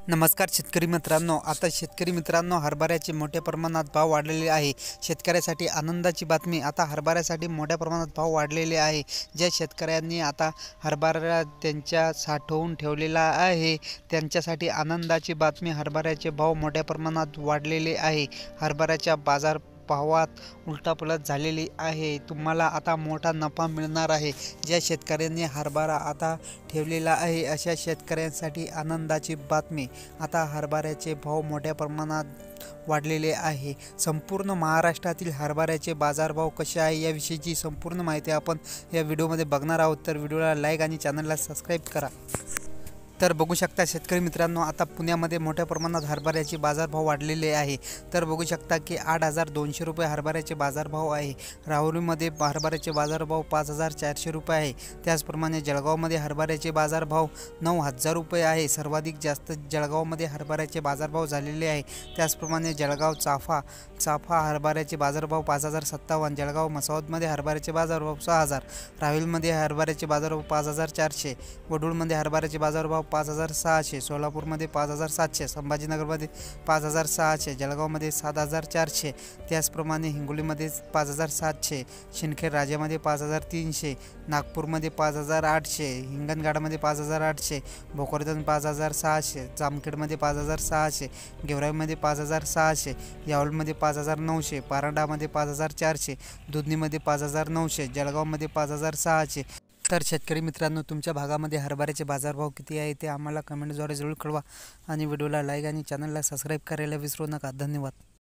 नमस्कार शेतकरी मित्रांनो, आता शेतकरी मित्रांनो हरभऱ्याचे मोठ्या प्रमाणात भाव वाढलेले आहे। शेतकऱ्यासाठी आनंदाची बातमी, आता हरभऱ्यासाठी मोठ्या प्रमाणात भाव वाढलेले आहे। ज्या शेतकऱ्यांनी आता हरभरा त्यांच्या साठवून ठेवलेला आहे त्यांच्यासाठी आनंदाची बातमी, हरभऱ्याचे भाव मोठ्या प्रमाणात वाढलेले आहे। हरभऱ्याच्या बाजार भावात उलटापलट झालेली आहे। तुम्हाला आता मोठा नफा मिळणार आहे। ज्या शेतकऱ्यांनी हरभरा आता ठेवलेला आहे अशा शेतकऱ्यांसाठी आनंदाची बातमी, आता हरभऱ्याचे भाव मोठ्या प्रमाणात वाढलेले आहे। संपूर्ण महाराष्ट्रातील हरभऱ्याचे बाजारभाव कसे आहे याविषयीची संपूर्ण माहिती आपण या व्हिडिओमध्ये बघणार आहोत। तर व्हिडिओला लाईक आणि चॅनलला सबस्क्राईब करा। तर बघू शकता शेतकरी मित्रांनो, आता पुण्यामध्ये मोठ्या प्रमाणात हरभऱ्याचे बाजारभाव वाढलेले आहे। तर बघू शकता की 8,200 रुपये हरभऱ्याचे बाजारभाव आहे। राहुरीमध्ये हरभऱ्याचे बाजारभाव 5,400 रुपये आहे। त्याचप्रमाणे जळगावमध्ये हरभऱ्याचे बाजारभाव 9,000 रुपये आहे। सर्वाधिक जास्त जळगावमध्ये हरभऱ्याचे बाजारभाव झालेले आहे। त्याचप्रमाणे जळगाव चाफा हरभऱ्याचे बाजारभाव 5,057, जळगाव मसावदमध्ये हरभऱ्याचे बाजारभाव 6,000, राहुरीमध्ये हरभऱ्याचे बाजारभाव 5,400, वडूळमध्ये हरभऱ्याचे बाजारभाव 5,600, सोलापूरमध्ये 5,700, संभाजीनगरमध्ये 5,600, जळगावमध्ये 7,400, त्याचप्रमाणे हिंगोलीमध्ये 5,700, शिंदखेड राजामध्ये 5,300, नागपूरमध्ये 5,800, हिंगणघाटमध्ये 5,800, भोकरदन 5,600, जामखेडमध्ये 5,600, गेवराईमध्ये 5,600, यावलमध्ये 5,900, परांडामध्ये 5,400, दुधनीमध्ये 5,900, जळगावमध्ये 5,600। तर शेतकरी मित्रांनो, तुमच्या भागामध्ये हरभऱ्याचे बाजारभाव किती आहे ते आम्हाला कमेंटद्वारे जरूर कळवा आणि व्हिडिओला लाईक आणि चॅनलला सबस्क्राईब करायला विसरू नका। धन्यवाद।